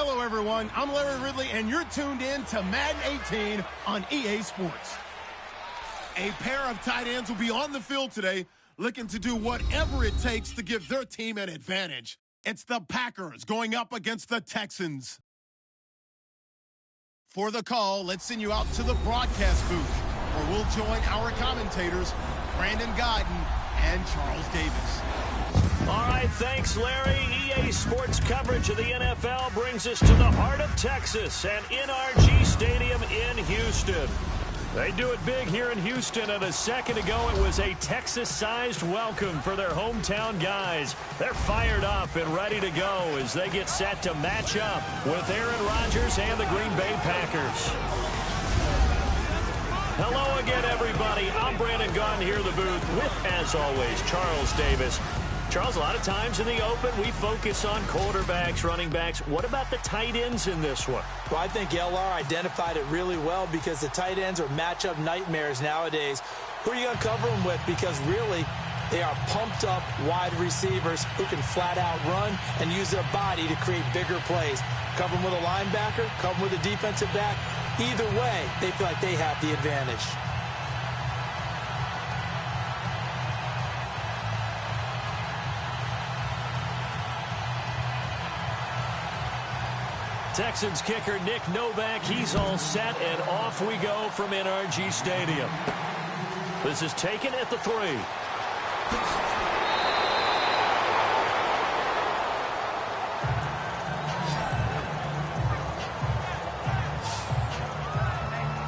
Hello, everyone. I'm Larry Ridley, and you're tuned in to Madden 18 on EA Sports. A pair of tight ends will be on the field today looking to do whatever it takes to give their team an advantage. It's the Packers going up against the Texans. For the call, let's send you out to the broadcast booth, where we'll join our commentators, Brandon Godden and Charles Davis. All right, thanks, Larry. EA Sports coverage of the NFL brings us to the heart of Texas and NRG Stadium in Houston. They do it big here in Houston, and a second ago it was a Texas-sized welcome for their hometown guys. They're fired up and ready to go as they get set to match up with Aaron Rodgers and the Green Bay Packers. Hello again, everybody. I'm Brandon Gunn here in the booth with, as always, Charles Davis. Charles, a lot of times in the open, we focus on quarterbacks, running backs. What about the tight ends in this one? Well, I think LR identified it really well because the tight ends are matchup nightmares nowadays. Who are you going to cover them with? Because really, they are pumped up wide receivers who can flat out run and use their body to create bigger plays. Cover them with a linebacker, cover them with a defensive back. Either way, they feel like they have the advantage. Texans kicker Nick Novak, he's all set, and off we go from NRG Stadium. This is taken at the 3.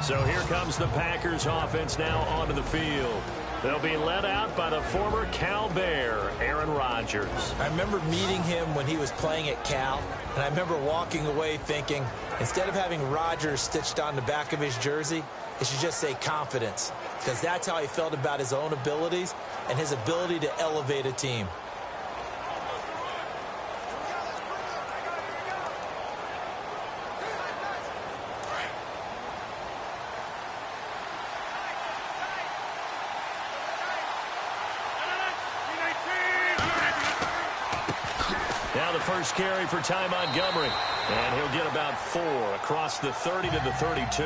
So here comes the Packers offense now onto the field. They'll be led out by the former Cal Bear, Aaron Rodgers. I remember meeting him when he was playing at Cal, and I remember walking away thinking, instead of having Rodgers stitched on the back of his jersey, it should just say confidence, because that's how he felt about his own abilities and his ability to elevate a team. First carry for Ty Montgomery, and he'll get about 4 across the 30 to the 32.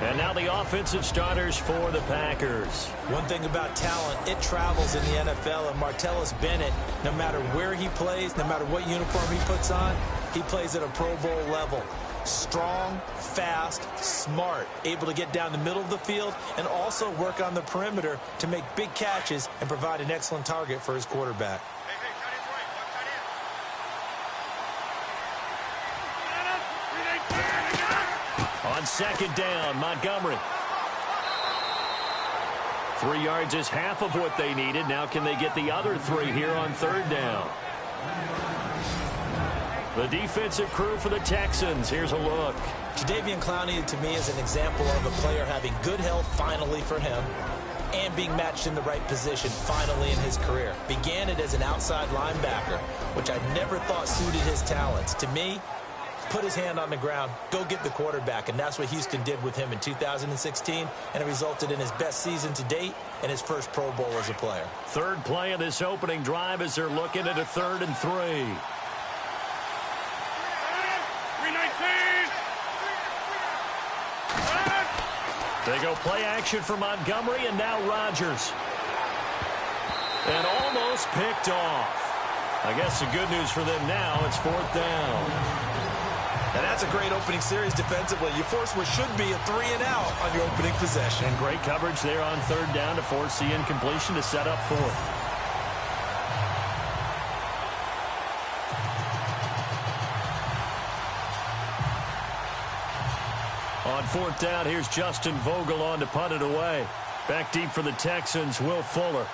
And now the offensive starters for the Packers. One thing about talent, it travels in the NFL, and Martellus Bennett, no matter where he plays, no matter what uniform he puts on, he plays at a Pro Bowl level. Strong, fast, smart, able to get down the middle of the field and also work on the perimeter to make big catches and provide an excellent target for his quarterback. On second down, Montgomery. 3 yards is half of what they needed. Now can they get the other 3 here on third down? The defensive crew for the Texans. Here's a look. Jadeveon Clowney, to me, is an example of a player having good health finally for him and being matched in the right position finally in his career. Began it as an outside linebacker, which I never thought suited his talents. To me, put his hand on the ground, go get the quarterback, and that's what Houston did with him in 2016, and it resulted in his best season to date and his first Pro Bowl as a player. Third play of this opening drive as they're looking at a 3rd and 3. They go play action for Montgomery, and now Rodgers. And almost picked off. I guess the good news for them now, it's 4th down. And that's a great opening series defensively. You force what should be a 3-and-out on your opening possession. And great coverage there on 3rd down to force the incompletion to set up 4th. On 4th down, here's Justin Vogel on to punt it away. Back deep for the Texans, Will Fuller.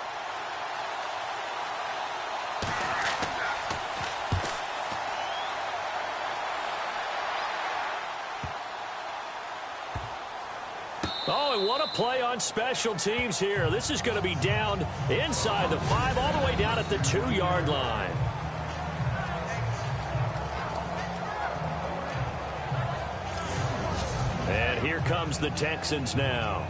Oh, and what a play on special teams here. This is going to be down inside the 5, all the way down at the 2-yard line. And here comes the Texans now.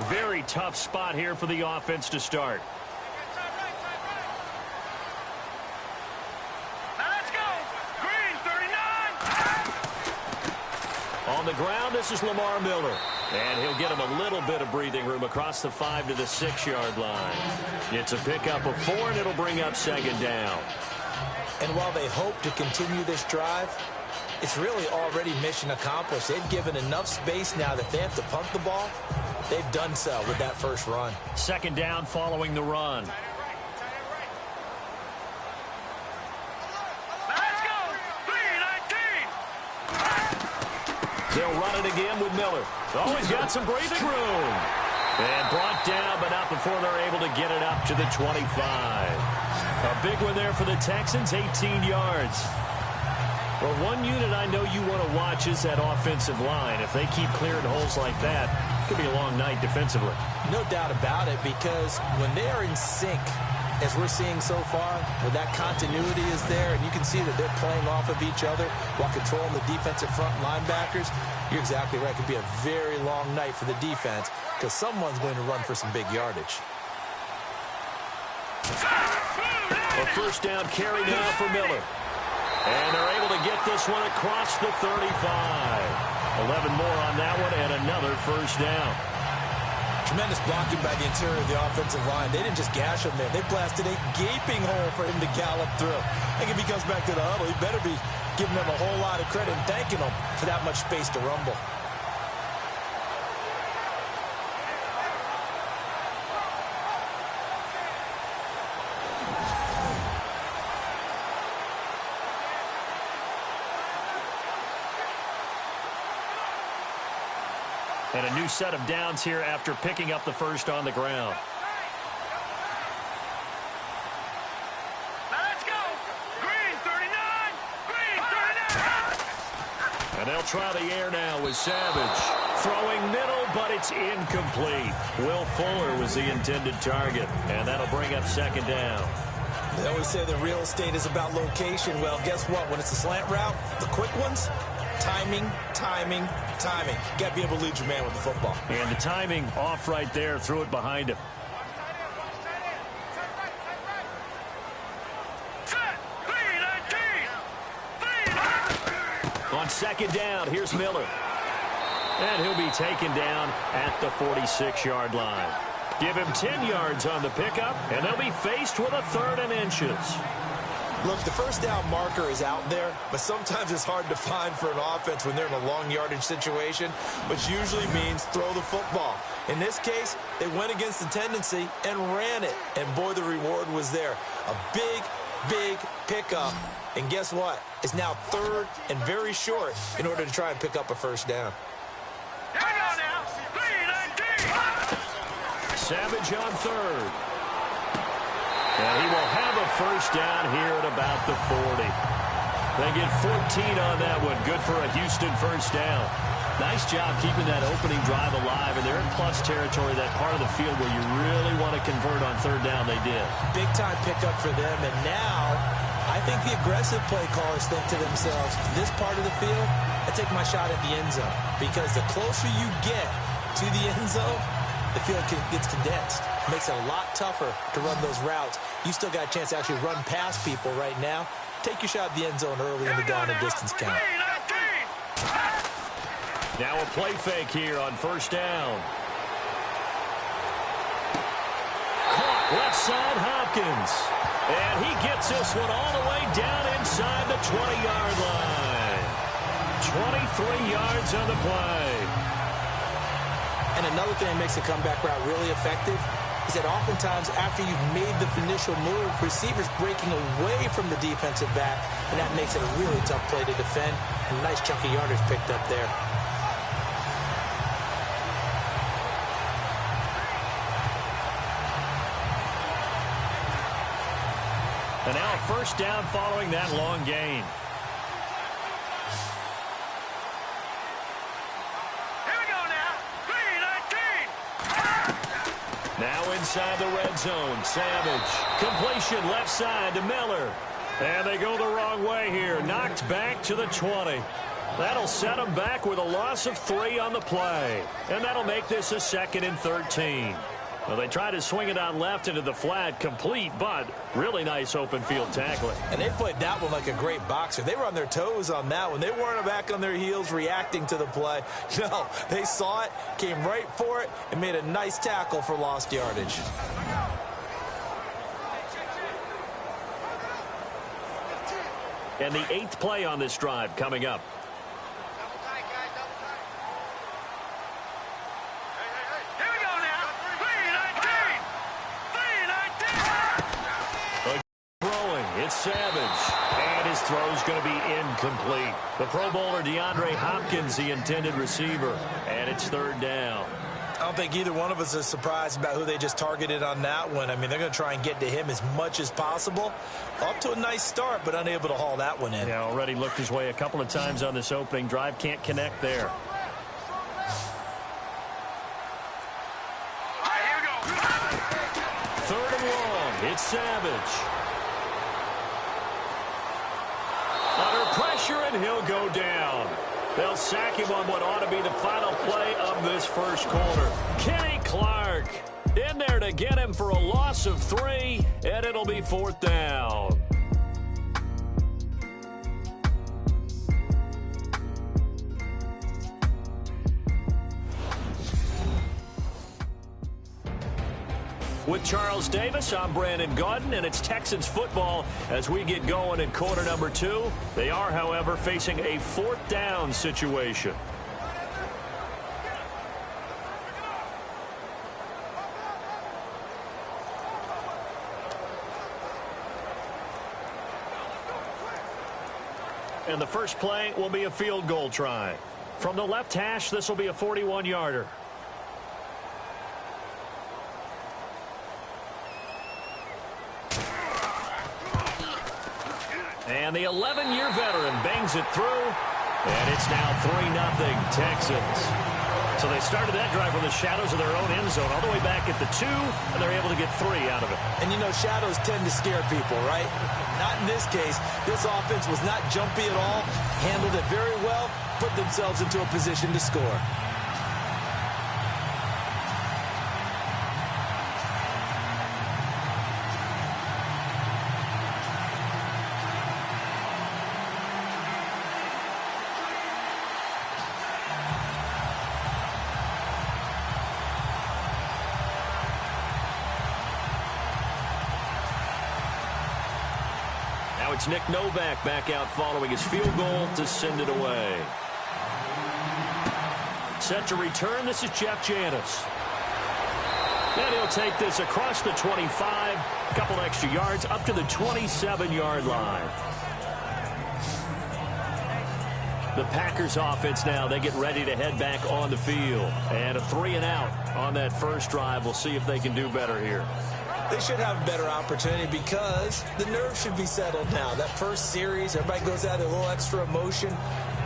very tough spot here for the offense to start. On the ground, this is Lamar Miller. And he'll get him a little bit of breathing room across the 5 to the 6-yard line. It's a pickup of 4, and it'll bring up second down. And while they hope to continue this drive, it's really already mission accomplished. They've given enough space now that they have to punt the ball. They've done so with that first run. Second down following the run. They'll run it again with Miller. Oh, he's got some breathing room. And brought down, but not before they're able to get it up to the 25. A big one there for the Texans, 18 yards. Well, one unit I know you want to watch is that offensive line. If they keep clearing holes like that, it could be a long night defensively. No doubt about it, because when they are in sync, as we're seeing so far, when that continuity is there and you can see that they're playing off of each other while controlling the defensive front linebackers, you're exactly right. It could be a very long night for the defense because someone's going to run for some big yardage. A first down carry now for Miller. And they're able to get this one across the 35. 11 more on that one and another first down. Tremendous blocking by the interior of the offensive line. They didn't just gash him there. They blasted a gaping hole for him to gallop through. I think if he comes back to the huddle, he better be giving them a whole lot of credit and thanking them for that much space to rumble. And a new set of downs here after picking up the first on the ground. Let's go. Green 39. Green 39. And they'll try the air now with Savage. Throwing middle, but it's incomplete. Will Fuller was the intended target. And that'll bring up second down. They always say the real estate is about location. Well, guess what? When it's a slant route, the quick ones, timing, timing, timing. You got to be able to lead your man with the football. And the timing off right there. Threw it behind him. On second down, here's Miller. And he'll be taken down at the 46-yard line. Give him 10 yards on the pickup, and they'll be faced with a 3rd and inches. Look, the first down marker is out there, but sometimes it's hard to find for an offense when they're in a long yardage situation, which usually means throw the football. In this case, they went against the tendency and ran it, and boy, the reward was there. A big, big pickup, and guess what? It's now 3rd and very short in order to try and pick up a first down. Here we go now. 3-19. Savage on 3rd. And he will have a first down here at about the 40. They get 14 on that one. Good for a Houston first down. Nice job keeping that opening drive alive, and they're in plus territory, that part of the field where you really want to convert on 3rd down. They did. Big-time pickup for them, and now I think the aggressive play callers think to themselves, this part of the field, I take my shot at the end zone, because the closer you get to the end zone, the field gets condensed. Makes it a lot tougher to run those routes. You still got a chance to actually run past people right now. Take your shot at the end zone early in the down and distance count. Now a play fake here on first down. Caught left side Hopkins. And he gets this one all the way down inside the 20-yard line. 23 yards on the play. And another thing that makes the comeback route really effective is that oftentimes after you've made the initial move, receivers breaking away from the defensive back, and that makes it a really tough play to defend. And a nice chunk of yardage picked up there. And now a first down following that long gain. Now inside the red zone, Savage. Completion left side to Miller. And they go the wrong way here. Knocked back to the 20. That'll set them back with a loss of 3 on the play. And that'll make this a 2nd and 13. Well, they try to swing it on left into the flat, complete, but really nice open field tackling. And they played that one like a great boxer. They were on their toes on that one. They weren't back on their heels reacting to the play. No, they saw it, came right for it, and made a nice tackle for lost yardage. And the 8th play on this drive coming up. It's Savage, and his throw's going to be incomplete. The Pro Bowler DeAndre Hopkins, the intended receiver, and it's 3rd down. I don't think either one of us is surprised about who they just targeted on that one. I mean, they're going to try and get to him as much as possible. Off to a nice start, but unable to haul that one in. Yeah, already looked his way a couple of times on this opening drive. Can't connect there. All right, here we go. 3rd and long. It's Savage. Under pressure, and he'll go down. They'll sack him on what ought to be the final play of this first quarter. Kenny Clark in there to get him for a loss of 3, and it'll be 4th down. With Charles Davis, I'm Brandon Gaudin, and it's Texans football as we get going in quarter number 2. They are, however, facing a 4th down situation. And the first play will be a field goal try. From the left hash, this will be a 41-yarder. And the 11-year veteran bangs it through, and it's now 3-0 Texans. So they started that drive with the shadows of their own end zone all the way back at the 2, and they're able to get 3 out of it. And, you know, shadows tend to scare people, right? Not in this case. This offense was not jumpy at all, handled it very well, put themselves into a position to score. Now it's Nick Novak back out following his field goal to send it away. Set to return, this is Jeff Janis. And he'll take this across the 25, a couple extra yards, up to the 27-yard line. The Packers offense now, they get ready to head back on the field. And a 3-and-out on that first drive. We'll see if they can do better here. They should have a better opportunity because the nerves should be settled now. That first series, everybody goes out with a little extra emotion.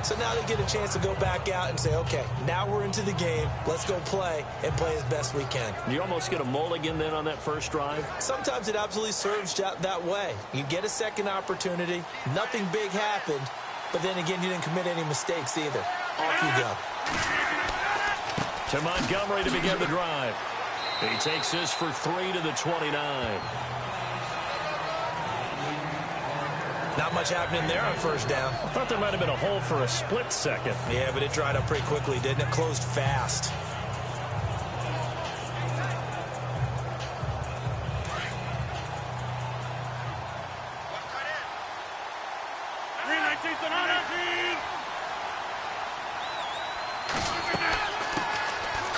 So now they get a chance to go back out and say, okay, now we're into the game. Let's go play and play as best we can. You almost get a mulligan then on that first drive? Sometimes it absolutely serves that way. You get a second opportunity. Nothing big happened. But then again, you didn't commit any mistakes either. Off you go. To Montgomery to begin the drive. He takes this for 3 to the 29. Not much happening there on first down. I thought there might have been a hole for a split second. Yeah, but it dried up pretty quickly, didn't it? Closed fast.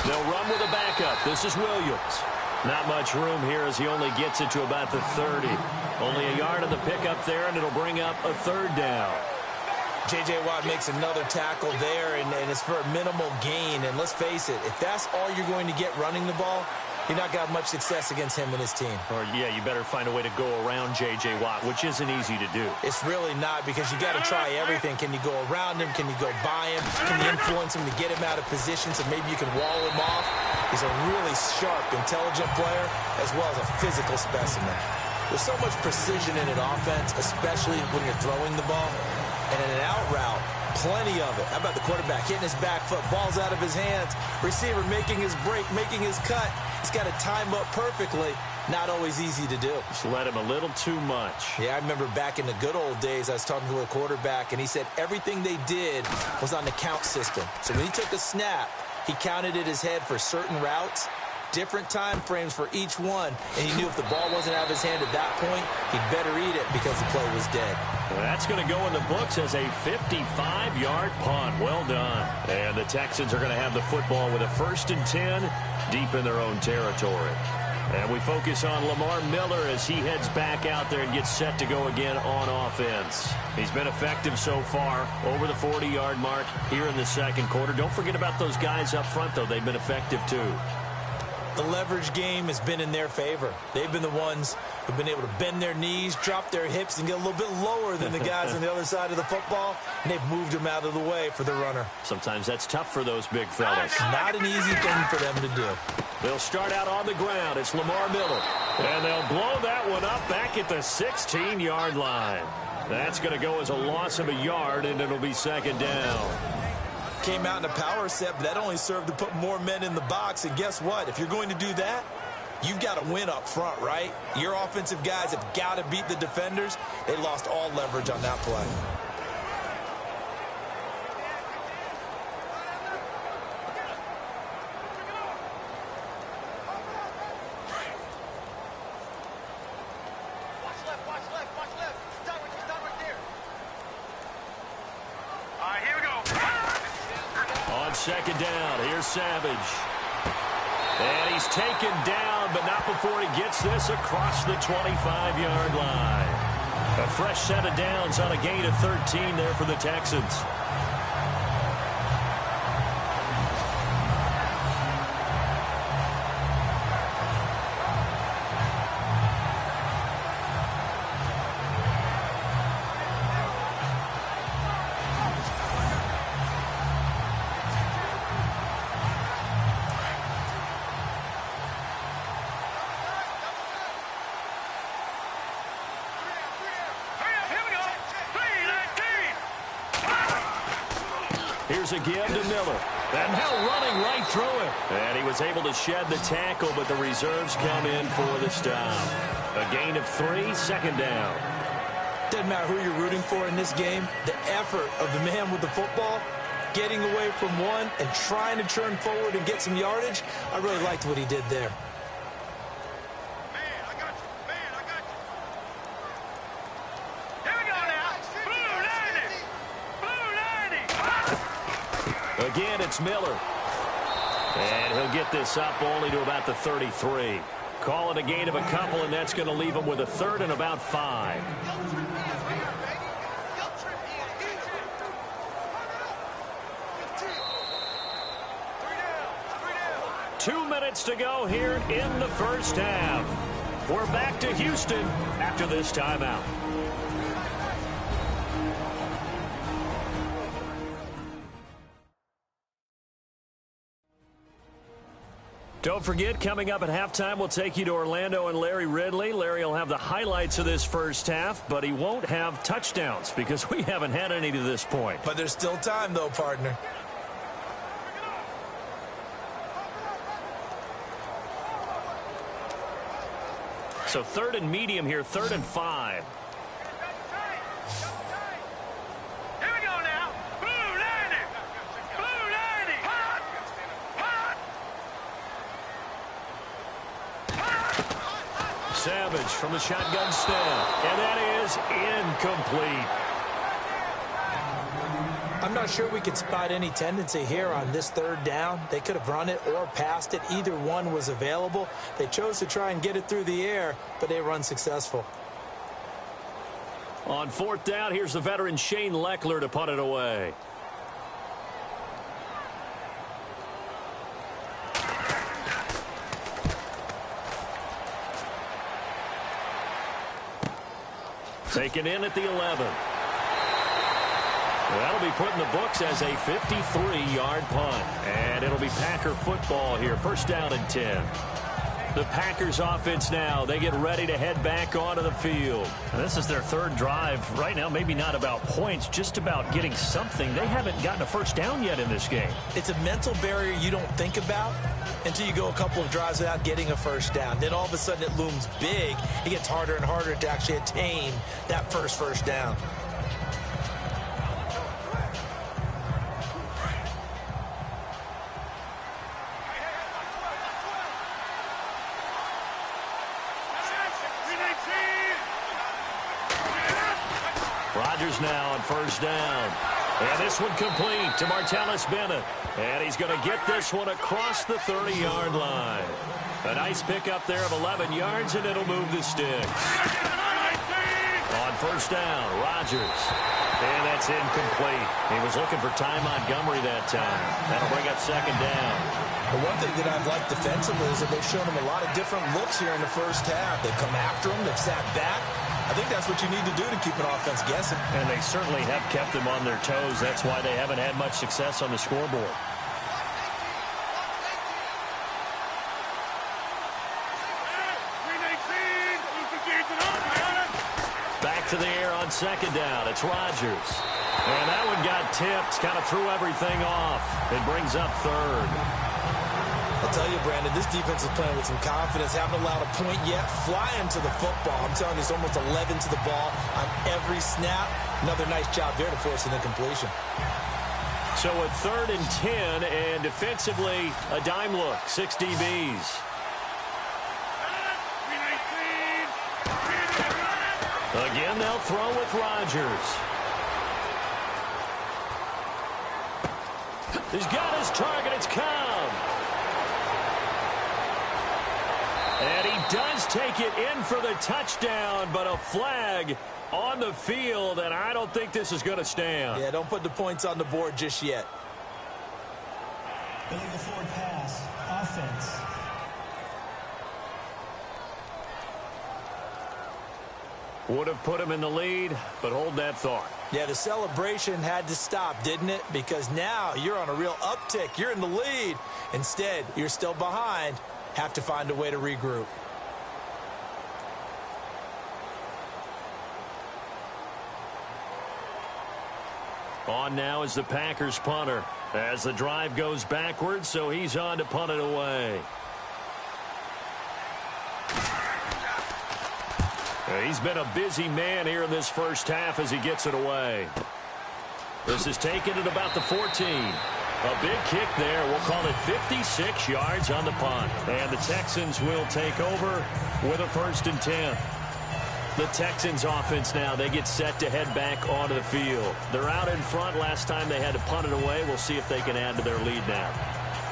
They'll run with a backup. This is Williams. Not much room here as he only gets it to about the 30. Only a yard on the pickup there, and it'll bring up a 3rd down. J.J. Watt makes another tackle there, and it's for a minimal gain. And let's face it, if that's all you're going to get running the ball, you're not got much success against him and his team. Or, yeah, you better find a way to go around J.J. Watt, which isn't easy to do. It's really not, because you got to try everything. Can you go around him? Can you go by him? Can you influence him to get him out of position so maybe you can wall him off? He's a really sharp, intelligent player as well as a physical specimen. There's so much precision in an offense, especially when you're throwing the ball. And in an out route, Plenty of it. How about the quarterback hitting his back foot, ball's out of his hands, receiver making his break, making his cut. He's got to time up perfectly. Not always easy to do. Just let him a little too much. Yeah, I remember back in the good old days, I was talking to a quarterback, and he said everything they did was on the count system. So when he took a snap, he counted in his head for certain routes, different time frames for each one, and he knew if the ball wasn't out of his hand at that point, he'd better eat it because the play was dead. Well, that's going to go in the books as a 55-yard punt. Well done. And the Texans are going to have the football with a 1st and 10 deep in their own territory. And we focus on Lamar Miller as he heads back out there and gets set to go again on offense. He's been effective so far, over the 40-yard mark here in the second quarter. Don't forget about those guys up front, though. They've been effective, too. The leverage game has been in their favor. They've been the ones who've been able to bend their knees, drop their hips, and get a little bit lower than the guys on the other side of the football, and they've moved them out of the way for the runner. Sometimes that's tough for those big fellas. Not an easy thing for them to do. They'll start out on the ground. It's Lamar Miller. And they'll blow that one up back at the 16-yard line. That's going to go as a loss of a yard, and it'll be 2nd down. Came out in a power set, but that only served to put more men in the box. And guess what? If you're going to do that, you've got to win up front, right? Your offensive guys have got to beat the defenders. They lost all leverage on that play. Second down. Here's Savage. And he's taken down, but not before he gets this across the 25-yard line. A fresh set of downs on a gain of 13 there for the Texans. Here's a give to Miller. And now running right through it. And he was able to shed the tackle, but the reserves come in for the stop. A gain of 3, 2nd down. Doesn't matter who you're rooting for in this game. The effort of the man with the football, getting away from one and trying to turn forward and get some yardage, I really liked what he did there. Again, it's Miller. And he'll get this up only to about the 33. Call it a gain of a couple, and that's going to leave him with a 3rd and about 5. 2 minutes to go here in the first half. We're back to Houston after this timeout. Don't forget, coming up at halftime, we'll take you to Orlando and Larry Ridley. Larry will have the highlights of this first half, but he won't have touchdowns because we haven't had any to this point. But there's still time, though, partner. So 3rd and medium here, 3rd and 5. Savage from the shotgun snap, and that is incomplete. I'm not sure we could spot any tendency here on this 3rd down. They could have run it or passed it. Either one was available. They chose to try and get it through the air, but they were unsuccessful. On 4th down, here's the veteran Shane Leckler to punt it away. Taken in at the 11. That'll be put in the books as a 53-yard punt. And it'll be Packer football here. 1st down and 10. The Packers offense now, they get ready to head back onto the field. And this is their third drive. Right now, maybe not about points, just about getting something. They haven't gotten a first down yet in this game. It's a mental barrier you don't think about until you go a couple of drives without getting a first down. Then all of a sudden it looms big. It gets harder and harder to actually attain that first down. Rodgers now on first down. And this one complete to Martellus Bennett. And he's going to get this one across the 30-yard line. A nice pickup there of 11 yards, and it'll move the sticks. On first down, Rodgers. And that's incomplete. He was looking for Ty Montgomery that time. That'll bring up second down. The one thing that I've liked defensively is that they've shown him a lot of different looks here in the first half. They've come after him. They've sat back. I think that's what you need to do to keep an offense guessing. And they certainly have kept them on their toes. That's why they haven't had much success on the scoreboard. Back to the air on second down. It's Rodgers. And that one got tipped. Kind of threw everything off. It brings up third. I'll tell you, Brandon, this defense is playing with some confidence. Haven't allowed a point yet. Flying to the football. I'm telling you, it's almost 11 to the ball on every snap. Another nice job there to force an incompletion. So a 3rd and 10, and defensively, a dime look. 6 DBs. Again, they'll throw with Rodgers. He's got his target. It's Cobb. And he does take it in for the touchdown, but a flag on the field, and I don't think this is going to stand. Yeah, don't put the points on the board just yet. Illegal forward pass, offense. Would have put him in the lead, but hold that thought. Yeah, the celebration had to stop, didn't it? Because now you're on a real uptick. You're in the lead. Instead, you're still behind. Have to find a way to regroup. On now is the Packers punter as the drive goes backwards, so he's on to punt it away. He's been a busy man here in this first half as he gets it away. This is taken at about the 14. A big kick there. We'll call it 56 yards on the punt. And the Texans will take over with a 1st and 10. The Texans offense now, they get set to head back onto the field. They're out in front. Last time they had to punt it away. We'll see if they can add to their lead now.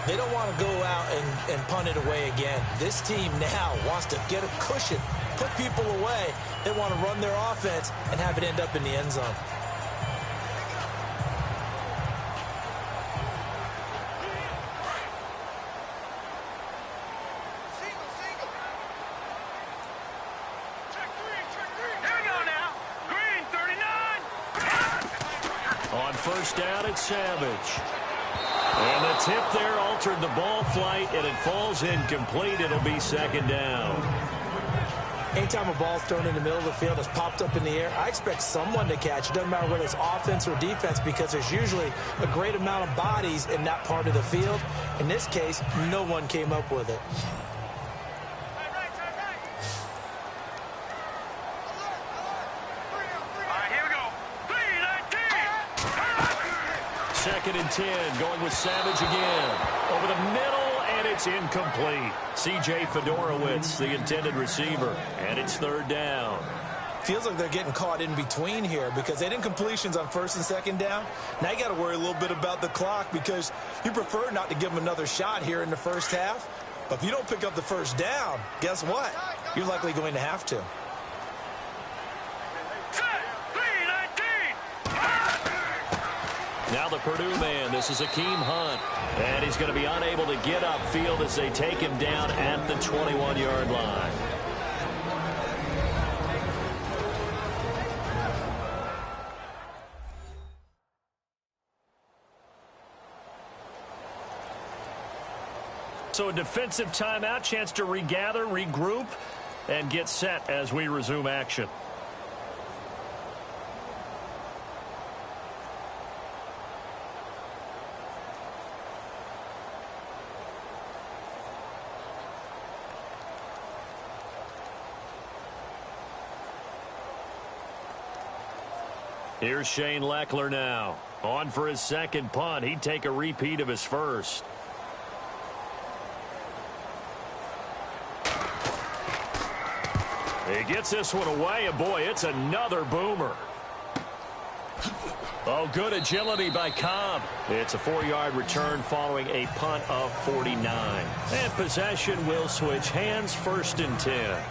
They don't want to go out and punt it away again. This team now wants to get a cushion, put people away. They want to run their offense and have it end up in the end zone. On first down, it's Savage. And the tip there altered the ball flight, and it falls incomplete. It'll be 2nd down. Anytime a ball's thrown in the middle of the field, it's popped up in the air, I expect someone to catch. It doesn't matter whether it's offense or defense, because there's usually a great amount of bodies in that part of the field. In this case, no one came up with it. Second and 10, going with Savage again. Over the middle, and it's incomplete. C.J. Fedorowicz, the intended receiver, and it's 3rd down. Feels like they're getting caught in between here because they did incompletions on 1st and 2nd down. Now you got to worry a little bit about the clock because you prefer not to give them another shot here in the first half. But if you don't pick up the 1st down, guess what? You're likely going to have to. Now the Purdue man, this is Akeem Hunt. And he's going to be unable to get upfield as they take him down at the 21-yard line. So a defensive timeout, chance to regather, regroup, and get set as we resume action. Here's Shane Leckler now. On for his second punt. He'd take a repeat of his first. He gets this one away, and boy, it's another boomer. Oh, good agility by Cobb. It's a 4-yard return following a punt of 49. And possession will switch hands, 1st and 10.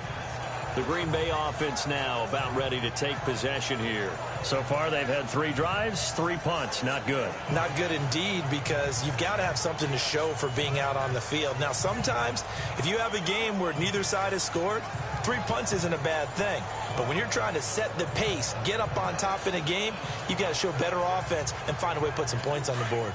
The Green Bay offense now about ready to take possession here. So far, they've had 3 drives, 3 punts. Not good. Not good indeed, because you've got to have something to show for being out on the field. Now, sometimes, if you have a game where neither side has scored, 3 punts isn't a bad thing. But when you're trying to set the pace, get up on top in a game, you've got to show better offense and find a way to put some points on the board.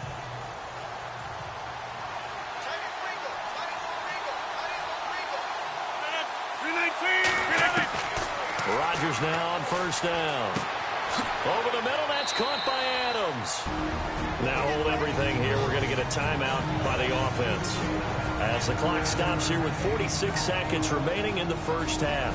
Rodgers now on 1st down. Over the middle, that's caught by Adams. Now hold everything here. We're going to get a timeout by the offense as the clock stops here with 46 seconds remaining in the first half.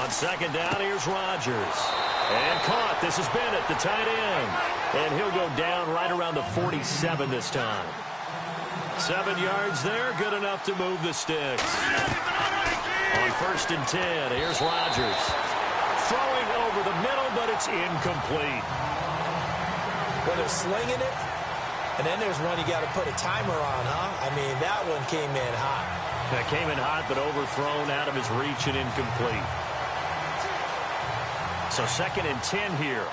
On 2nd down, here's Rodgers. And caught. This is Bennett, the tight end. And he'll go down right around the 47 this time. 7 yards there, good enough to move the sticks. On 1st and 10, here's Rodgers. Throwing over the middle, but it's incomplete. Well, they're slinging it, and then there's one you got to put a timer on, huh? I mean, that one came in hot. That came in hot, but overthrown out of his reach and incomplete. So 2nd and 10 here.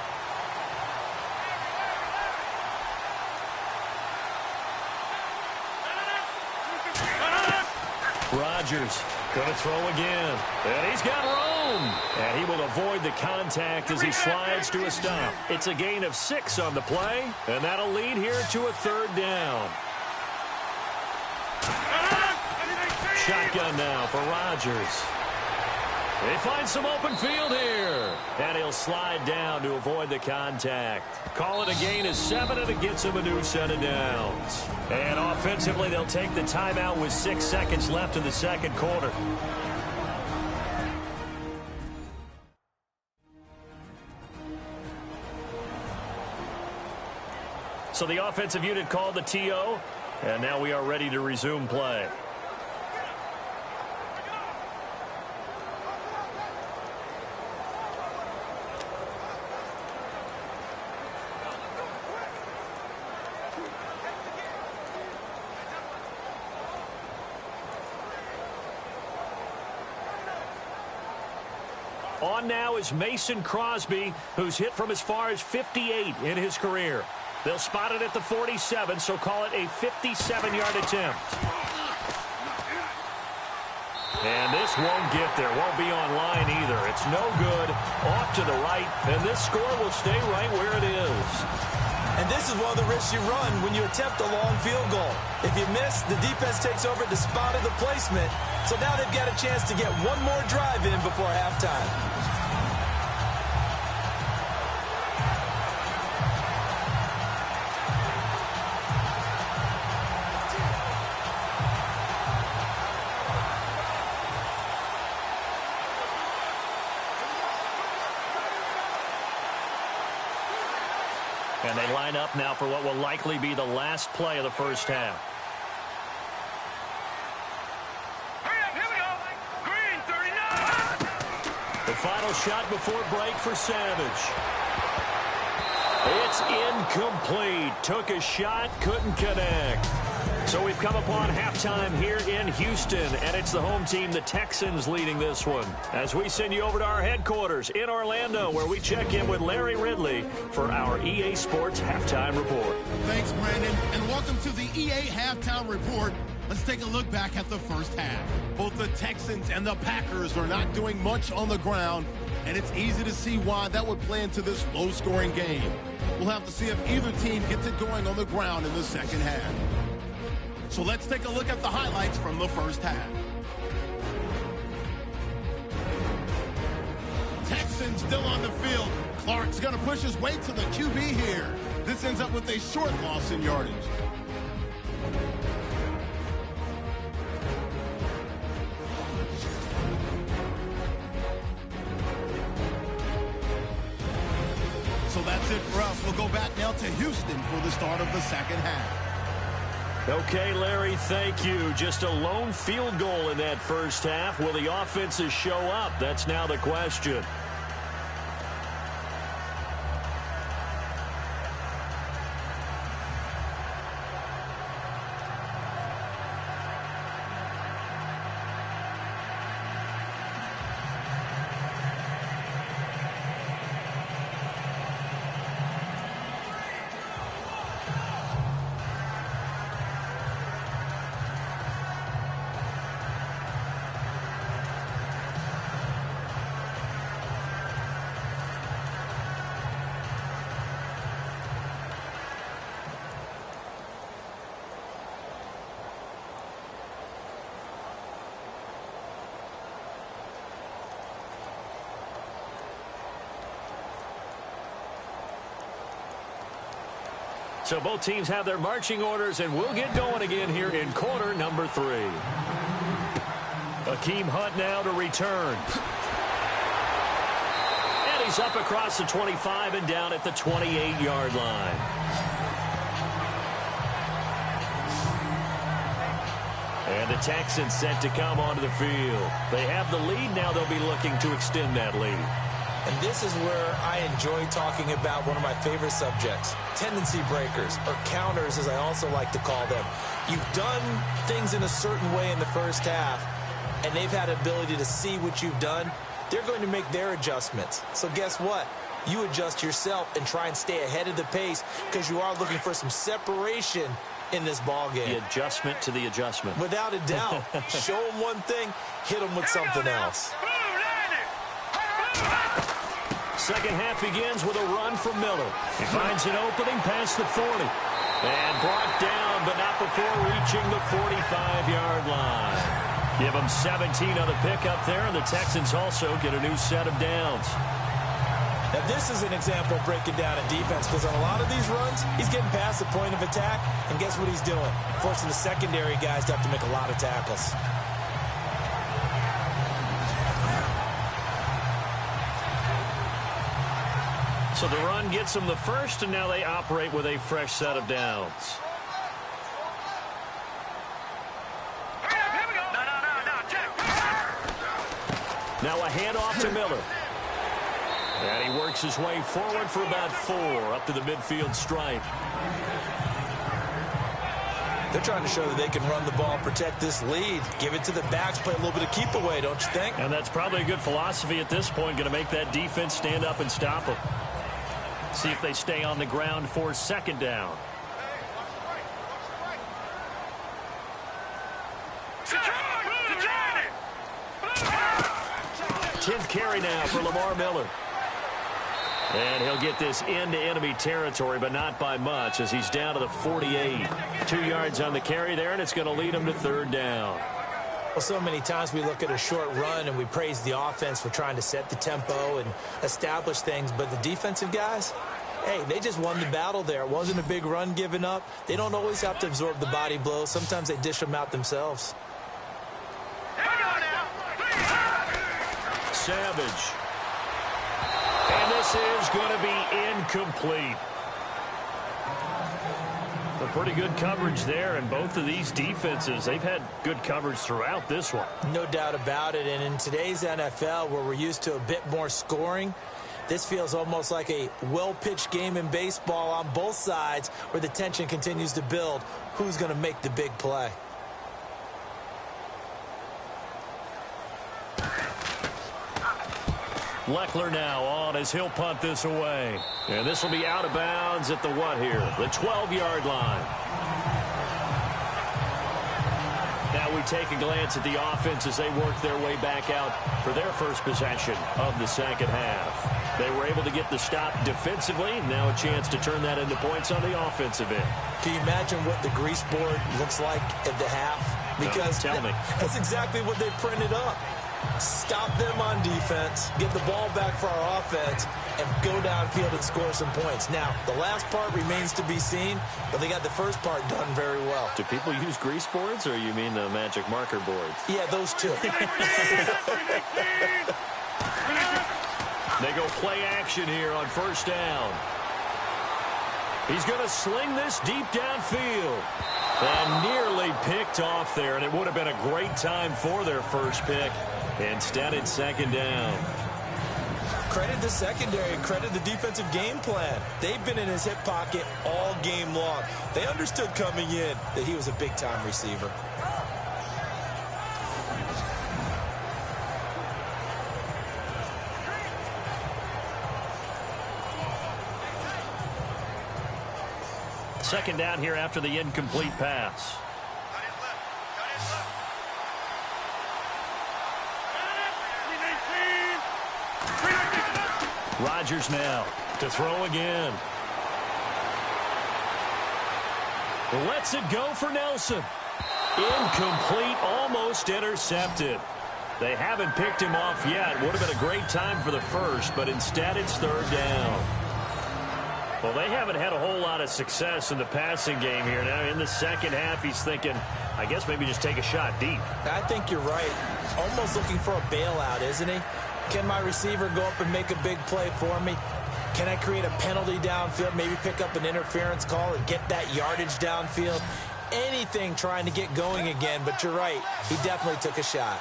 Rodgers going to throw again. And he's got room. And he will avoid the contact as he slides to a stop. It's a gain of 6 on the play. And that'll lead here to a 3rd down. Shotgun now for Rodgers. They find some open field here. And he'll slide down to avoid the contact. Call it a gain of 7, and it gets him a new set of downs. And offensively, they'll take the timeout with 6 seconds left in the 2nd quarter. So the offensive unit called the TO, and now we are ready to resume play. On now is Mason Crosby, who's hit from as far as 58 in his career. They'll spot it at the 47, so call it a 57-yard attempt. And this won't get there, won't be on line either. It's no good, off to the right, and this score will stay right where it is. And this is one of the risks you run when you attempt a long field goal. If you miss, the defense takes over the spot of the placement. So now they've got a chance to get one more drive in before halftime. And they line up now for what will likely be the last play of the first half. Here we go. Green, 39. The final shot before break for Savage. It's incomplete. Took a shot, couldn't connect. So we've come upon halftime here in Houston, and it's the home team, the Texans, leading this one. As we send you over to our headquarters in Orlando, where we check in with Larry Ridley for our EA Sports Halftime Report. Thanks, Brandon, and welcome to the EA Halftime Report. Let's take a look back at the first half. Both the Texans and the Packers are not doing much on the ground, and it's easy to see why that would play into this low-scoring game. We'll have to see if either team gets it going on the ground in the second half. So let's take a look at the highlights from the first half. Texans still on the field. Clark's going to push his way to the QB here. This ends up with a short loss in yardage. So that's it for us. We'll go back now to Houston for the start of the second half. Okay, Larry, thank you. Just a lone field goal in that first half. Will the offenses show up? That's now the question. So both teams have their marching orders, and we'll get going again here in quarter number 3. Akeem Hunt now to return. And he's up across the 25 and down at the 28-yard line. And the Texans set to come onto the field. They have the lead. Now they'll be looking to extend that lead. And this is where I enjoy talking about one of my favorite subjects, tendency breakers, or counters, as I also like to call them. You've done things in a certain way in the first half, and they've had ability to see what you've done. They're going to make their adjustments. So guess what? You adjust yourself and try and stay ahead of the pace, because you are looking for some separation in this ball game. The adjustment to the adjustment. Without a doubt. Show them one thing, hit them with something else. Second half begins with a run from Miller. He finds an opening past the 40. And brought down, but not before reaching the 45-yard line. Give him 17 on the pickup there, and the Texans also get a new set of downs. Now, this is an example of breaking down a defense, because on a lot of these runs, he's getting past the point of attack, and guess what he's doing? Forcing the secondary guys to have to make a lot of tackles. So the run gets them the first, and now they operate with a fresh set of downs. Now a handoff to Miller. And he works his way forward for about 4 up to the midfield stripe. They're trying to show that they can run the ball, protect this lead, give it to the backs, play a little bit of keep away, don't you think? And that's probably a good philosophy at this point, going to make that defense stand up and stop them. See if they stay on the ground for second down. 10th carry now for Lamar Miller. And he'll get this into enemy territory, but not by much, as he's down to the 48. 2 yards on the carry there, and it's going to lead him to third down. Well, so many times we look at a short run and we praise the offense for trying to set the tempo and establish things, but the defensive guys, hey, they just won the battle there. It wasn't a big run given up. They don't always have to absorb the body blows. Sometimes they dish them out themselves. Savage. And this is going to be incomplete. A pretty good coverage there, and both of these defenses, they've had good coverage throughout this one. No doubt about it, and in today's NFL, where we're used to a bit more scoring, This feels almost like a well-pitched game in baseball on both sides where the tension continues to build. Who's going to make the big play? Leckler now on as he'll punt this away. And this will be out of bounds at the what here? The 12-yard line. Now we take a glance at the offense as they work their way back out for their first possession of the second half. They were able to get the stop defensively. Now a chance to turn that into points on the offensive end. Can you imagine what the grease board looks like at the half? Because tell me. That's exactly what they printed up. Stop them on defense, get the ball back for our offense, and go downfield and score some points. Now, the last part remains to be seen, but they got the first part done very well. Do people use grease boards, or you mean the magic marker boards? Yeah, those two. They go play action here on first down. He's going to sling this deep downfield. And nearly picked off there, and it would have been a great time for their first pick. Instead, it's second down. Credit the secondary, credit the defensive game plan. They've been in his hip pocket all game long. They understood coming in that he was a big-time receiver. Second down here after the incomplete pass. Rodgers now to throw again. Lets it go for Nelson. Incomplete, almost intercepted. They haven't picked him off yet. Would have been a great time for the first, but instead it's third down. Well, they haven't had a whole lot of success in the passing game here. Now, in the second half, he's thinking, I guess maybe just take a shot deep. I think you're right. Almost looking for a bailout, isn't he? Can my receiver go up and make a big play for me? Can I create a penalty downfield, maybe pick up an interference call and get that yardage downfield? Anything trying to get going again, but you're right. He definitely took a shot.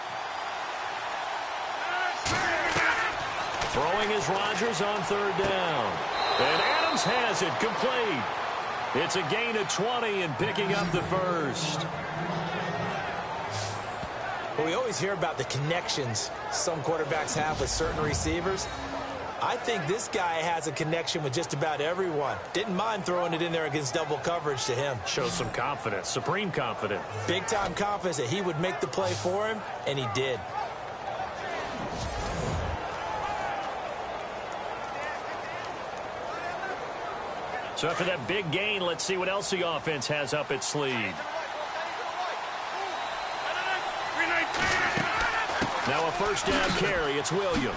Throwing is Rodgers on third down. And Adams has it complete. It's a gain of 20 and picking up the first. Well, we always hear about the connections some quarterbacks have with certain receivers. I think this guy has a connection with just about everyone. Didn't mind throwing it in there against double coverage to him. Shows some confidence, supreme confidence. Big-time confidence that he would make the play for him, and he did. So after that big gain, let's see what else the offense has up its sleeve. Now a first down carry. It's Williams.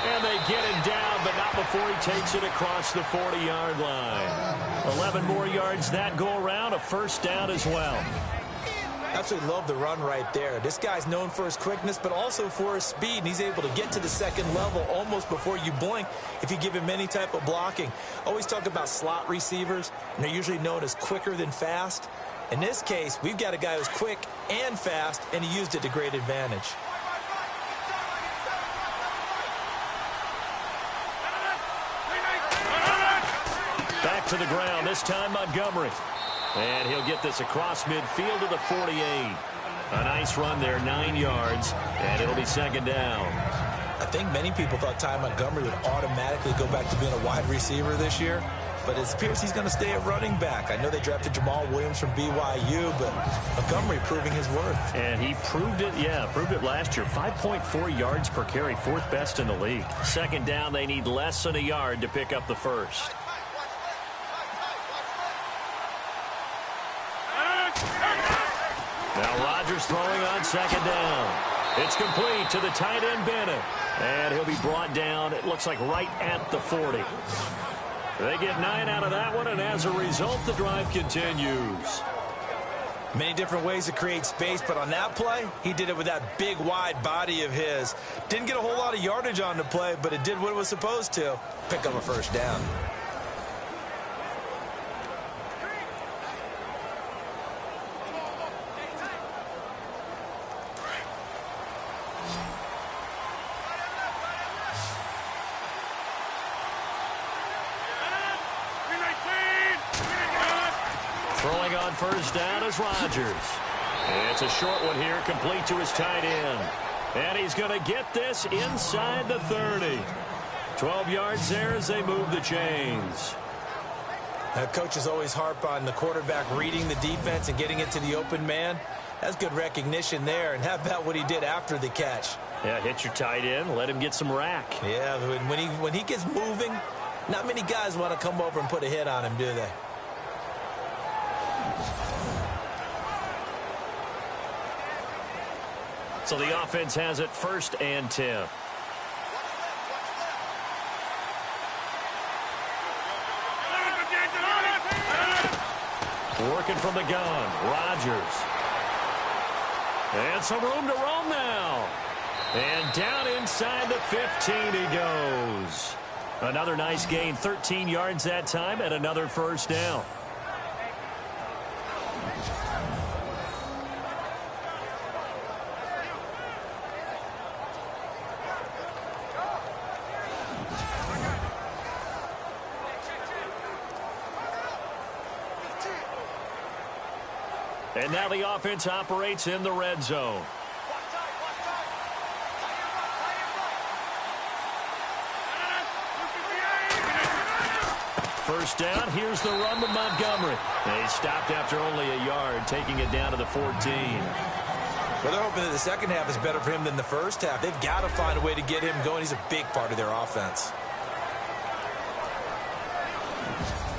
And they get him down, but not before he takes it across the 40-yard line. 11 more yards that go around, a first down as well. Absolutely love the run right there. This guy's known for his quickness, but also for his speed. And he's able to get to the second level almost before you blink if you give him any type of blocking. Always talk about slot receivers, and they're usually known as quicker than fast. In this case, we've got a guy who's quick and fast, and he used it to great advantage. Back to the ground, this time Montgomery. And he'll get this across midfield to the 48. A nice run there, 9 yards, and it'll be second down. I think many people thought Ty Montgomery would automatically go back to being a wide receiver this year, but it appears he's going to stay at running back. I know they drafted Jamal Williams from BYU, but Montgomery proving his worth. And he proved it, proved it last year. 5.4 yards per carry, 4th best in the league. Second down, they need less than a yard to pick up the first. Now Rodgers throwing on second down. It's complete to the tight end Bennett. And he'll be brought down, it looks like right at the 40. They get 9 out of that one, and as a result, the drive continues. Many different ways to create space, but on that play, he did it with that big, wide body of his. Didn't get a whole lot of yardage on the play, but it did what it was supposed to. Pick up a first down. Throwing on first down is Rodgers. It's a short one here, complete to his tight end. And he's going to get this inside the 30. 12 yards there as they move the chains. Coaches always harp on the quarterback reading the defense and getting it to the open man. That's good recognition there. And how about what he did after the catch? Yeah, hit your tight end, let him get some rack. Yeah, when he gets moving, not many guys want to come over and put a hit on him, do they? So the offense has it 1st and 10. Working from the gun, Rodgers. And some room to roam now. And down inside the 15 he goes. Another nice gain, 13 yards that time, and another first down. And now the offense operates in the red zone. First down, here's the run to Montgomery. They stopped after only a yard, taking it down to the 14. Well, they're hoping that the second half is better for him than the first half. They've got to find a way to get him going. He's a big part of their offense.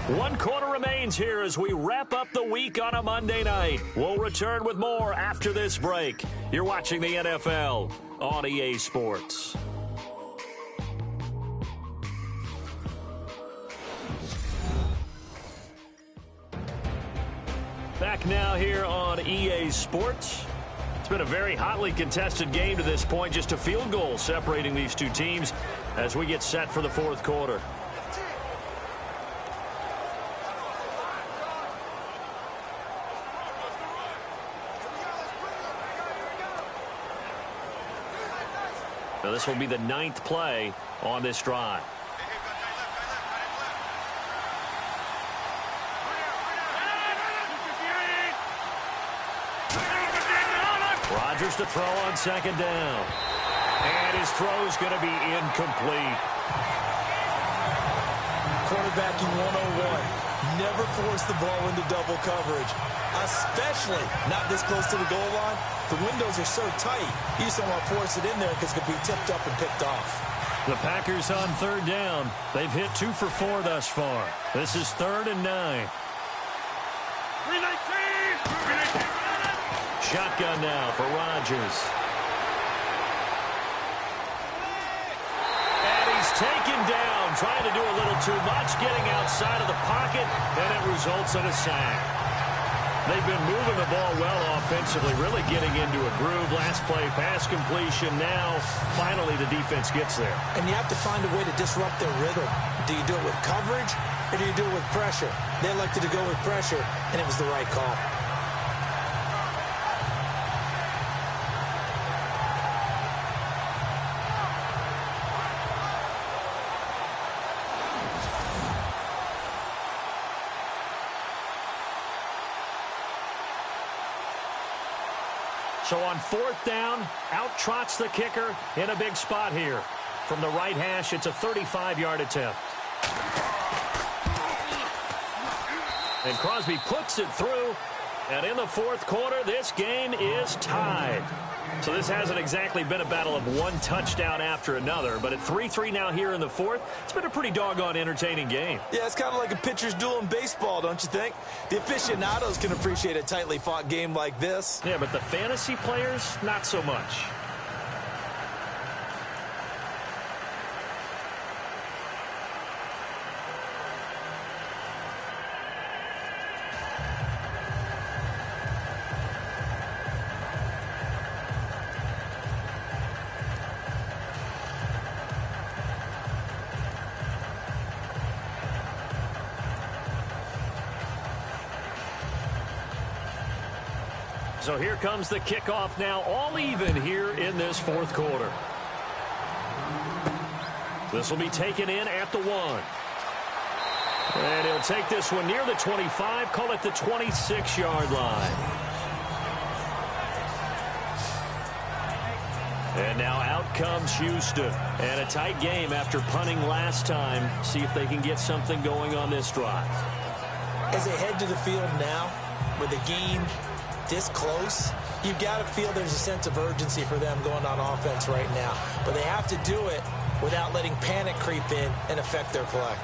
1 quarter remains here as we wrap up the week on a Monday night. We'll return with more after this break. You're watching the NFL on EA Sports. Back now here on EA Sports. It's been a very hotly contested game to this point. Just a field goal separating these two teams as we get set for the 4th quarter. Now this will be the 9th play on this drive. Rodgers to throw on 2nd down. And his throw's going to be incomplete. Quarterbacking 101. Never force the ball into double coverage, especially not this close to the goal line. The windows are so tight, you just don't want to force it in there because it could be tipped up and picked off. The Packers on 3rd down. They've hit 2 for 4 thus far. This is 3rd and 9. Shotgun now for Rodgers. And he's taken down, trying to do a little too much, getting outside of the pocket, and it results in a sack. They've been moving the ball well offensively, really getting into a groove. Last play, pass completion. Now, finally, the defense gets there. And you have to find a way to disrupt their rhythm. Do you do it with coverage, or do you do it with pressure? They elected to go with pressure, and it was the right call. So on 4th down, out trots the kicker in a big spot here. From the right hash, it's a 35-yard attempt. And Crosby puts it through. And in the 4th quarter, this game is tied. So this hasn't exactly been a battle of one touchdown after another. But at 3-3 now here in the 4th, it's been a pretty doggone entertaining game. Yeah, it's kind of like a pitcher's duel in baseball, don't you think? The aficionados can appreciate a tightly fought game like this. Yeah, but the fantasy players, not so much. So here comes the kickoff now, all even here in this 4th quarter. This will be taken in at the 1. And he'll take this one near the 25, call it the 26-yard line. And now out comes Houston. And a tight game after punting last time. See if they can get something going on this drive. As they head to the field now, with the game this close, you've got to feel there's a sense of urgency for them going on offense right now. But they have to do it without letting panic creep in and affect their play.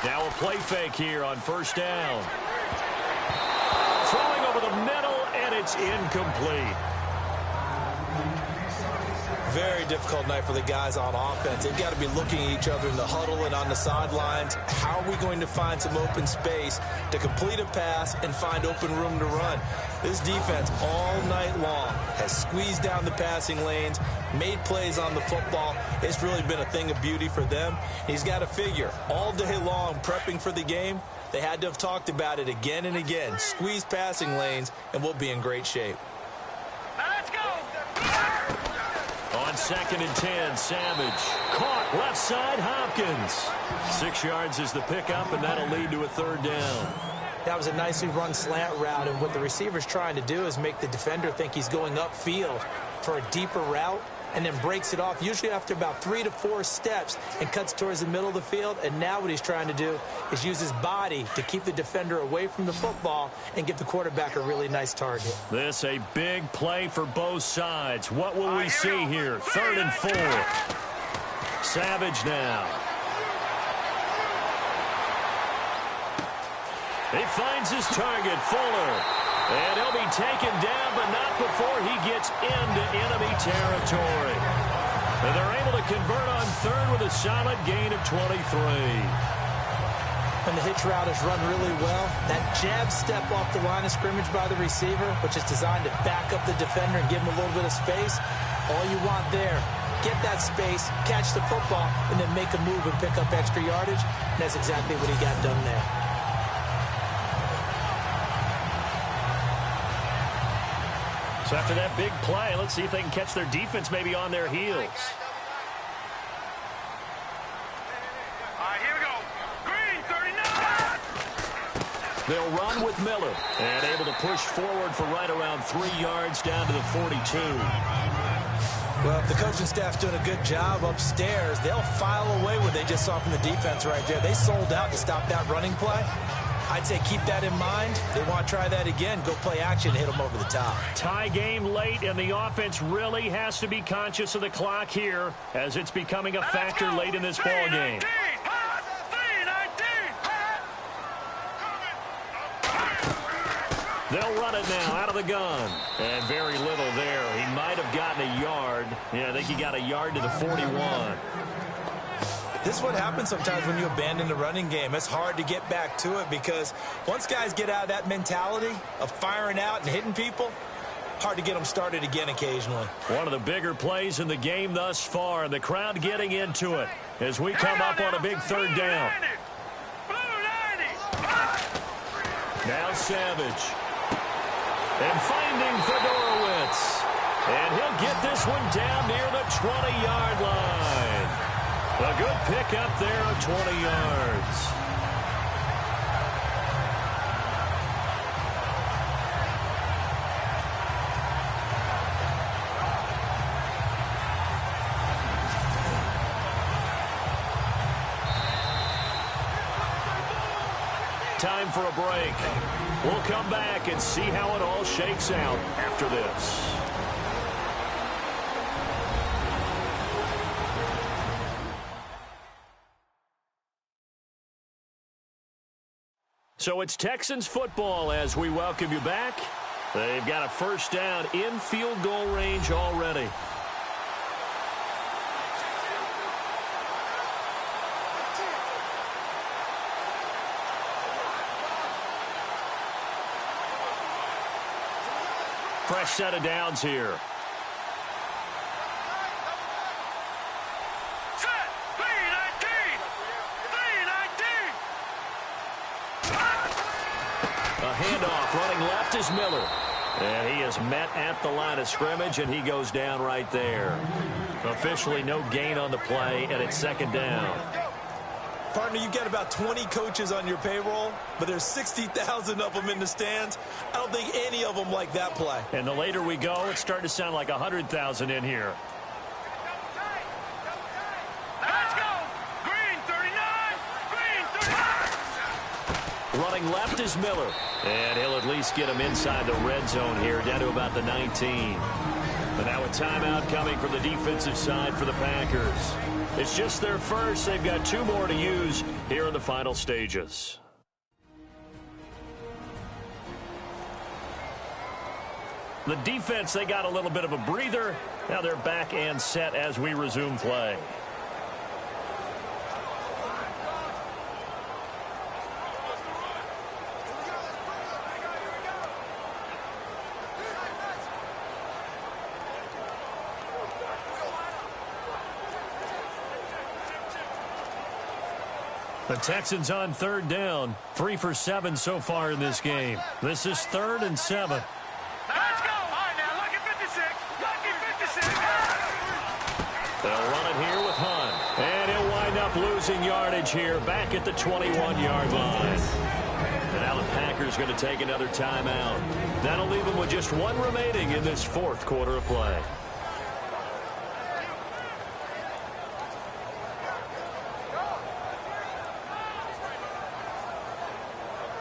Now a play fake here on first down. Throwing over the middle, and it's incomplete. Very difficult night for the guys on offense. They've got to be looking at each other in the huddle and on the sidelines. How are we going to find some open space to complete a pass and find open room to run? This defense all night long has squeezed down the passing lanes, made plays on the football. It's really been a thing of beauty for them. He's got to figure all day long prepping for the game. They had to have talked about it again and again. Squeeze passing lanes, and we'll be in great shape. Let's go. On 2nd and 10, Savage. Caught left side, Hopkins. 6 yards is the pickup, and that'll lead to a third down. That was a nicely run slant route, and what the receiver's trying to do is make the defender think he's going upfield for a deeper route, and then breaks it off, usually after about 3 to 4 steps, and cuts towards the middle of the field. And now what he's trying to do is use his body to keep the defender away from the football and give the quarterback a really nice target. This a big play for both sides. What will we see here? 3rd and 4. Savage now. He finds his target, Fuller. And he'll be taken down, but not before he gets into enemy territory. And they're able to convert on 3rd with a solid gain of 23. And the hitch route is run really well. That jab step off the line of scrimmage by the receiver, which is designed to back up the defender and give him a little bit of space. All you want there, get that space, catch the football, and then make a move and pick up extra yardage. And that's exactly what he got done there. So after that big play, let's see if they can catch their defense maybe on their heels. All right, here we go. Green, 39. They'll run with Miller and able to push forward for right around 3 yards down to the 42. Well, if the coaching staff's doing a good job upstairs, they'll file away what they just saw from the defense right there. They sold out to stop that running play. I'd say keep that in mind. They want to try that again. Go play action, hit them over the top. Tie game late, and the offense really has to be conscious of the clock here as it's becoming a factor late in this ball game. They'll run it now out of the gun. And very little there. He might have gotten a yard. Yeah, I think he got a yard to the 41. This is what happens sometimes when you abandon the running game. It's hard to get back to it because once guys get out of that mentality of firing out and hitting people, hard to get them started again occasionally. One of the bigger plays in the game thus far, and the crowd getting into it as we come up on a big 3rd down. Now Savage. And finding Fedorowicz. And he'll get this one down near the 20-yard line. A good pickup there of 20 yards. Time for a break. We'll come back and see how it all shakes out after this. So it's Texans football as we welcome you back. They've got a first down in field goal range already. Fresh set of downs here. Set, 3-19. 3-19. handoff. Running left is Miller. And he is met at the line of scrimmage, and he goes down right there. Officially no gain on the play, and it's second down. Partner, you get about 20 coaches on your payroll, but there's 60,000 of them in the stands. I don't think any of them like that play. And the later we go, it's starting to sound like 100,000 in here. Let's go. Green 39. Green 39. Running left is Miller. And he'll at least get him inside the red zone here, down to about the 19. But now a timeout coming from the defensive side for the Packers. It's just their first. They've got 2 more to use here in the final stages. The defense, they got a little bit of a breather. Now they're back and set as we resume play. The Texans on third down. 3 for 7 so far in this game. This is 3rd and 7. Let's go. All right, now, lucky 56. Lucky 56. They'll run it here with Hunt. And he'll wind up losing yardage here back at the 21-yard line. And now the Packers going to take another timeout. That'll leave them with just 1 remaining in this 4th quarter of play.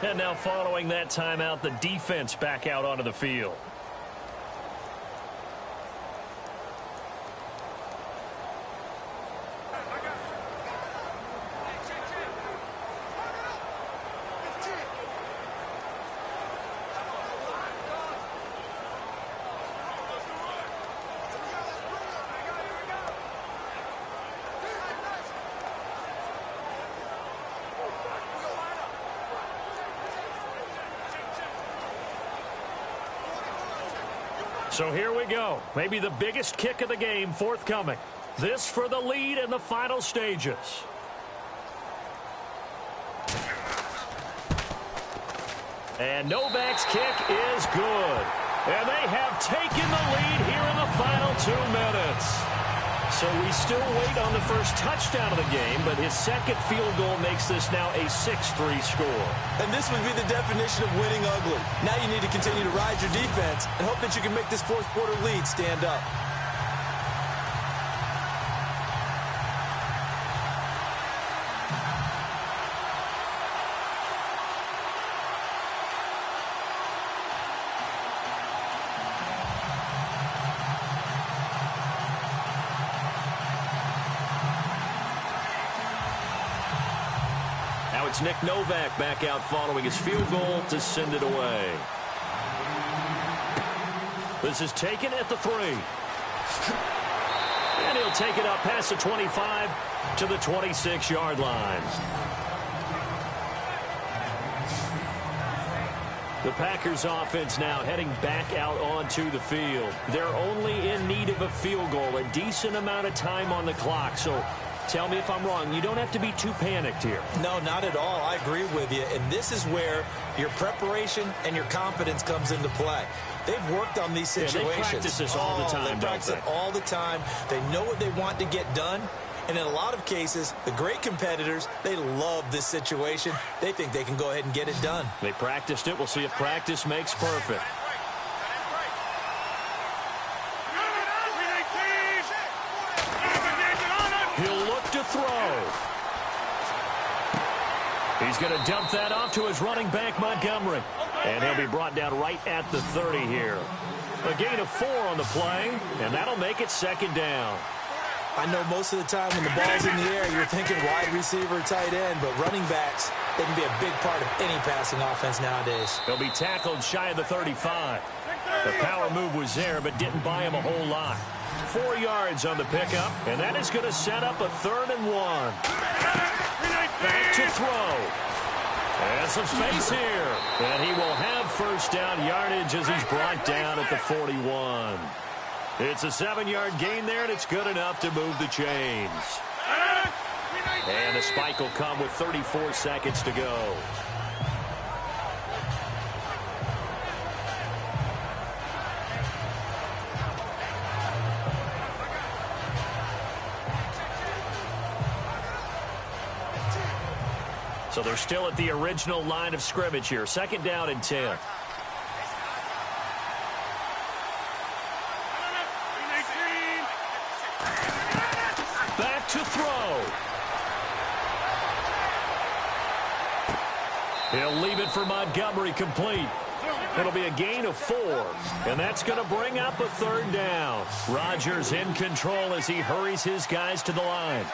And now following that timeout, the defense back out onto the field. So here we go. Maybe the biggest kick of the game forthcoming. This for the lead in the final stages. And Novak's kick is good. And they have taken the lead here in the final 2 minutes. So we still wait on the first touchdown of the game, but his second field goal makes this now a 6-3 score. And this would be the definition of winning ugly. Now you need to continue to ride your defense and hope that you can make this 4th quarter lead stand up. It's Nick Novak back out following his field goal to send it away. This is taken at the 3. And he'll take it up past the 25 to the 26-yard line. The Packers offense now heading back out onto the field. They're only in need of a field goal, a decent amount of time on the clock. So tell me if I'm wrong. You don't have to be too panicked here. No, not at all. I agree with you. And this is where your preparation and your confidence comes into play. They've worked on these situations. Yeah, they practice this all the time, They practice it all the time. They know what they want to get done. And in a lot of cases, the great competitors, they love this situation. They think they can go ahead and get it done. They practiced it. We'll see if practice makes perfect. He'll look to throw. He's going to dump that off to his running back, Montgomery. And he'll be brought down right at the 30 here. A gain of 4 on the play, and that'll make it second down. I know most of the time when the ball's in the air, you're thinking wide receiver, tight end, but running backs, they can be a big part of any passing offense nowadays. He'll be tackled shy of the 35. The power move was there, but didn't buy him a whole lot. 4 yards on the pickup, and that is going to set up a 3rd and 1. Back to throw. And some space here. And he will have first down yardage as he's brought down at the 41. It's a 7-yard gain there, and it's good enough to move the chains. And the spike will come with 34 seconds to go. So they're still at the original line of scrimmage here. 2nd down and 10. Back to throw. He'll leave it for Montgomery, complete. It'll be a gain of 4, and that's going to bring up a 3rd down. Rodgers in control as he hurries his guys to the line.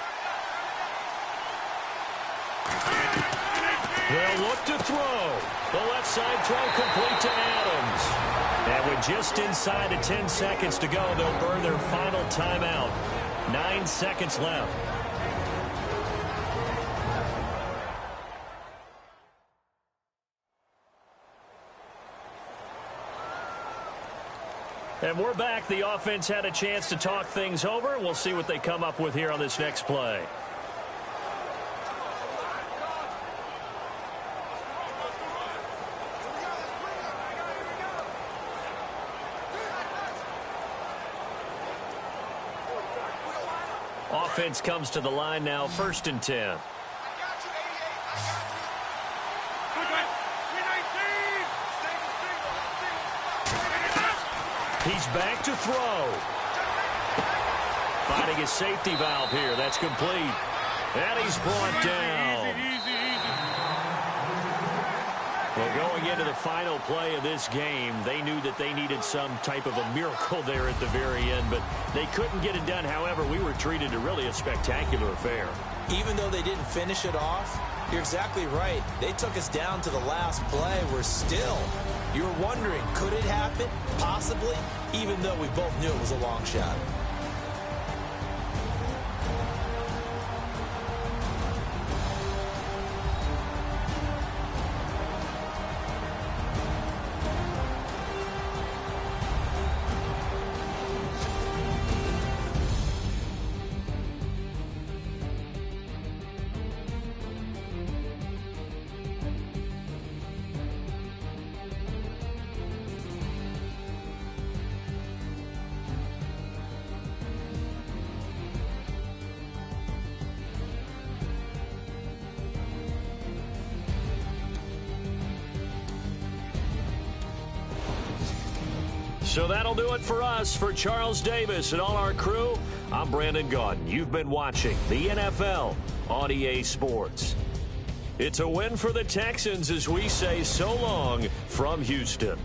They'll look to throw. The left side throw complete to Adams. And with just inside of 10 seconds to go, they'll burn their final timeout. 9 seconds left. And we're back. The offense had a chance to talk things over. We'll see what they come up with here on this next play. Offense comes to the line now, 1st and 10. He's back to throw. Finding his safety valve here. That's complete. And he's brought down. Well, going into the final play of this game, they knew that they needed some type of a miracle there at the very end, but they couldn't get it done. However, we were treated to really a spectacular affair. Even though they didn't finish it off, you're exactly right. They took us down to the last play. We're still, you're wondering, could it happen? Possibly, even though we both knew it was a long shot. So that'll do it for us. For Charles Davis and all our crew, I'm Brandon Gaudin. You've been watching the NFL on EA Sports. It's a win for the Texans as we say so long from Houston.